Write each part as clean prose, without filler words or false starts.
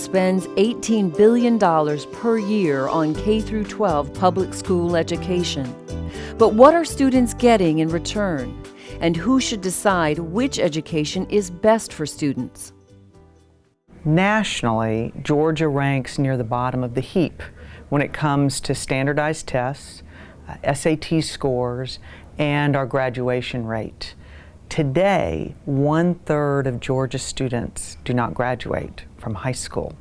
spends $18 billion per year on K-12 public school education. But what are students getting in return? And who should decide which education is best for students? Nationally, Georgia ranks near the bottom of the heap when it comes to standardized tests, SAT scores, and our graduation rate. Today, 1/3 of Georgia students do not graduate from high school.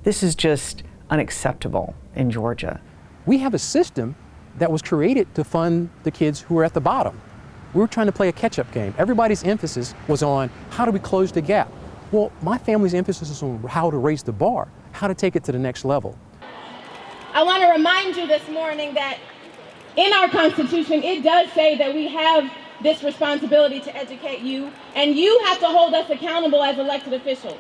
This is just unacceptable in Georgia. We have a system that was created to fund the kids who are at the bottom. We were trying to play a catch-up game. Everybody's emphasis was on how do we close the gap? Well, my family's emphasis is on how to raise the bar, how to take it to the next level. I want to remind you this morning that in our Constitution, it does say that we have this responsibility to educate you, and you have to hold us accountable as elected officials.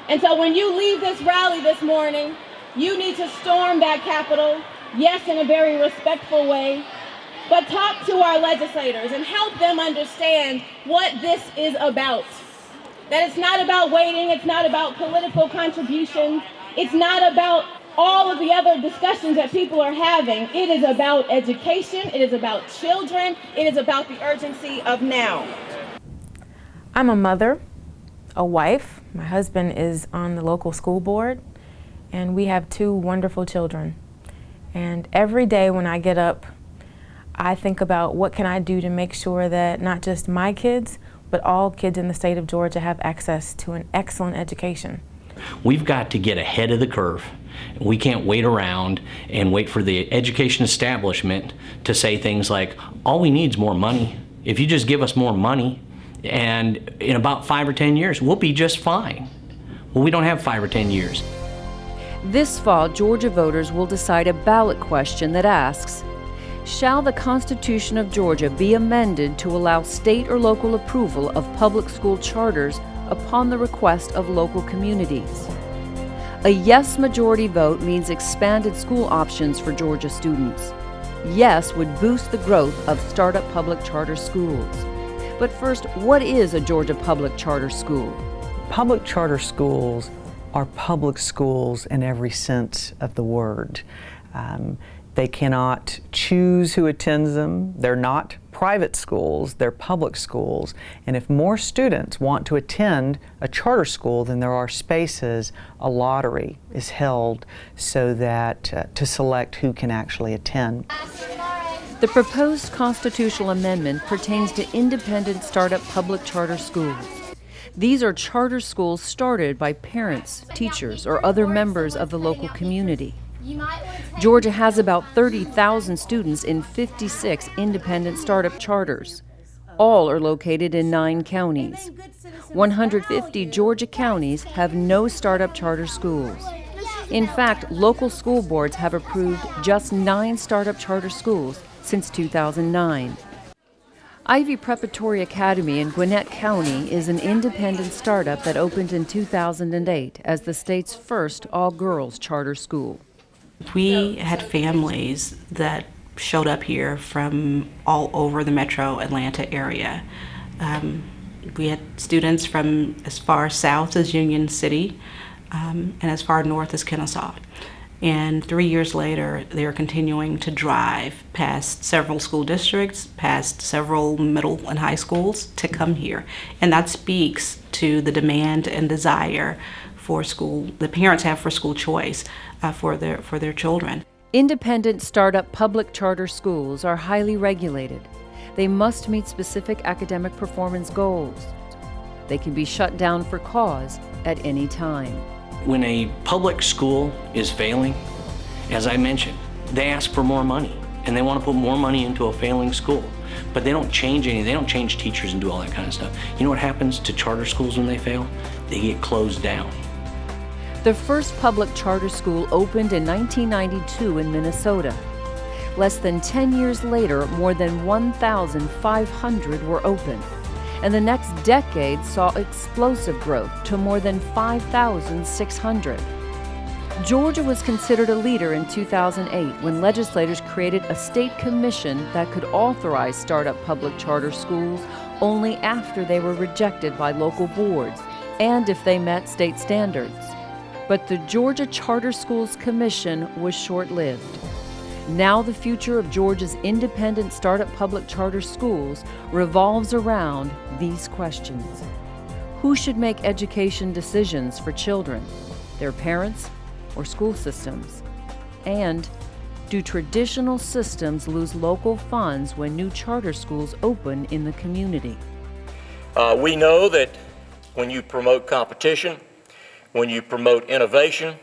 And so when you leave this rally this morning, you need to storm that Capitol, yes, in a very respectful way, but talk to our legislators and help them understand what this is about. That it's not about waiting, it's not about political contributions, it's not about all of the other discussions that people are having. It is about education, it is about children, it is about the urgency of now. I'm a mother, a wife. My husband is on the local school board, and we have 2 wonderful children. And every day when I get up, I think about what can I do to make sure that not just my kids, but all kids in the state of Georgia have access to an excellent education. We've got to get ahead of the curve. We can't wait around and wait for the education establishment to say things like, all we need is more money. If you just give us more money, and in about 5 or 10 years, we'll be just fine. Well, we don't have 5 or 10 years. This fall, Georgia voters will decide a ballot question that asks, shall the Constitution of Georgia be amended to allow state or local approval of public school charters upon the request of local communities? A yes majority vote means expanded school options for Georgia students. Yes would boost the growth of startup public charter schools. But first, what is a Georgia public charter school? Public charter schools are public schools in every sense of the word. They cannot choose who attends them. They're not private schools, they're public schools. And if more students want to attend a charter school than there are spaces, a lottery is held so that to select who can actually attend. The proposed constitutional amendment pertains to independent startup public charter schools. These are charter schools started by parents, teachers, or other members of the local community. Georgia has about 30,000 students in 56 independent startup charters. All are located in 9 counties. 150 Georgia counties have no startup charter schools. In fact, local school boards have approved just 9 startup charter schools since 2009. Ivy Preparatory Academy in Gwinnett County is an independent startup that opened in 2008 as the state's first all-girls charter school. We had families that showed up here from all over the metro Atlanta area. We had students from as far south as Union City and as far north as Kennesaw. And 3 years later, they are continuing to drive past several school districts, past several middle and high schools to come here. And that speaks to the demand and desire for school, the parents have for school choice for their children. Independent startup public charter schools are highly regulated. They must meet specific academic performance goals. They can be shut down for cause at any time. When a public school is failing, as I mentioned, they ask for more money, and they want to put more money into a failing school. But they don't change anything. They don't change teachers and do all that kind of stuff. You know what happens to charter schools when they fail? They get closed down. The first public charter school opened in 1992 in Minnesota. Less than 10 years later, more than 1,500 were opened. And the next decade saw explosive growth to more than 5,600. Georgia was considered a leader in 2008 when legislators created a state commission that could authorize startup public charter schools only after they were rejected by local boards and if they met state standards. But the Georgia Charter Schools Commission was short-lived. Now the future of Georgia's independent startup public charter schools revolves around these questions. Who should make education decisions for children, their parents, or school systems? And do traditional systems lose local funds when new charter schools open in the community? We know that when you promote competition, when you promote innovation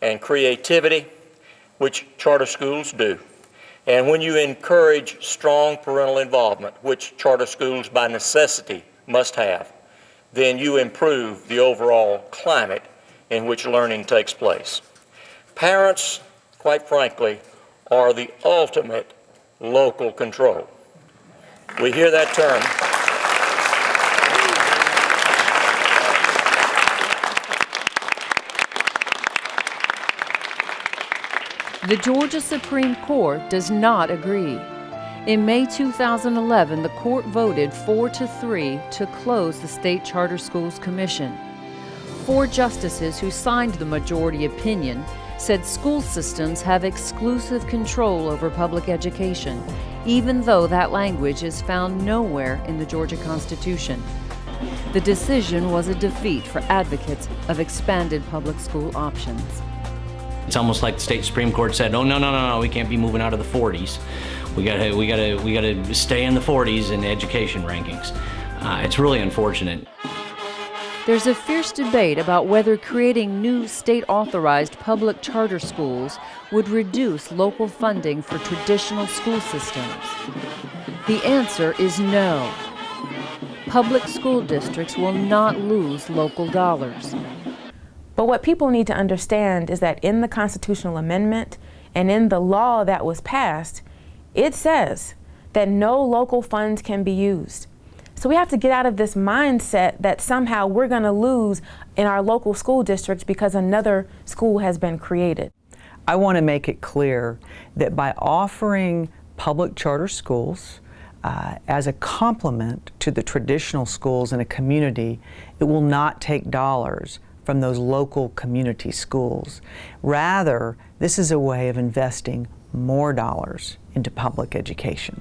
and creativity, which charter schools do, and when you encourage strong parental involvement, which charter schools by necessity must have, then you improve the overall climate in which learning takes place. Parents, quite frankly, are the ultimate local control. We hear that term. The Georgia Supreme Court does not agree. In May 2011, the court voted 4-3 to close the State Charter Schools Commission. 4 justices who signed the majority opinion said school systems have exclusive control over public education, even though that language is found nowhere in the Georgia Constitution. The decision was a defeat for advocates of expanded public school options. It's almost like the state Supreme Court said, "Oh no, we can't be moving out of the 40s. We gotta stay in the 40s in the education rankings." It's really unfortunate. There's a fierce debate about whether creating new state-authorized public charter schools would reduce local funding for traditional school systems. The answer is no. Public school districts will not lose local dollars. But what people need to understand is that in the constitutional amendment and in the law that was passed, it says that no local funds can be used. So we have to get out of this mindset that somehow we're going to lose in our local school districts because another school has been created. I want to make it clear that by offering public charter schools as a complement to the traditional schools in a community, it will not take dollars from those local community schools. Rather, this is a way of investing more dollars into public education.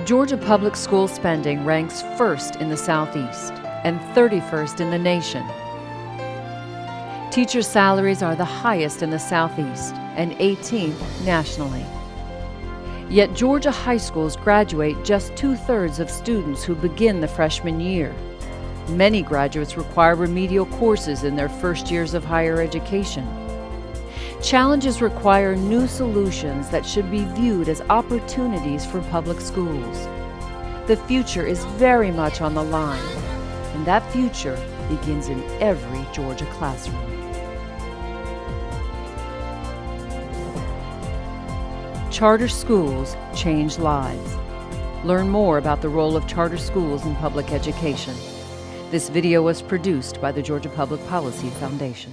Georgia public school spending ranks first in the Southeast and 31st in the nation. Teacher salaries are the highest in the Southeast and 18th nationally. Yet Georgia high schools graduate just 2/3 of students who begin the freshman year. Many graduates require remedial courses in their first years of higher education. Challenges require new solutions that should be viewed as opportunities for public schools. The future is very much on the line, and that future begins in every Georgia classroom. Charter schools change lives. Learn more about the role of charter schools in public education. This video was produced by the Georgia Public Policy Foundation.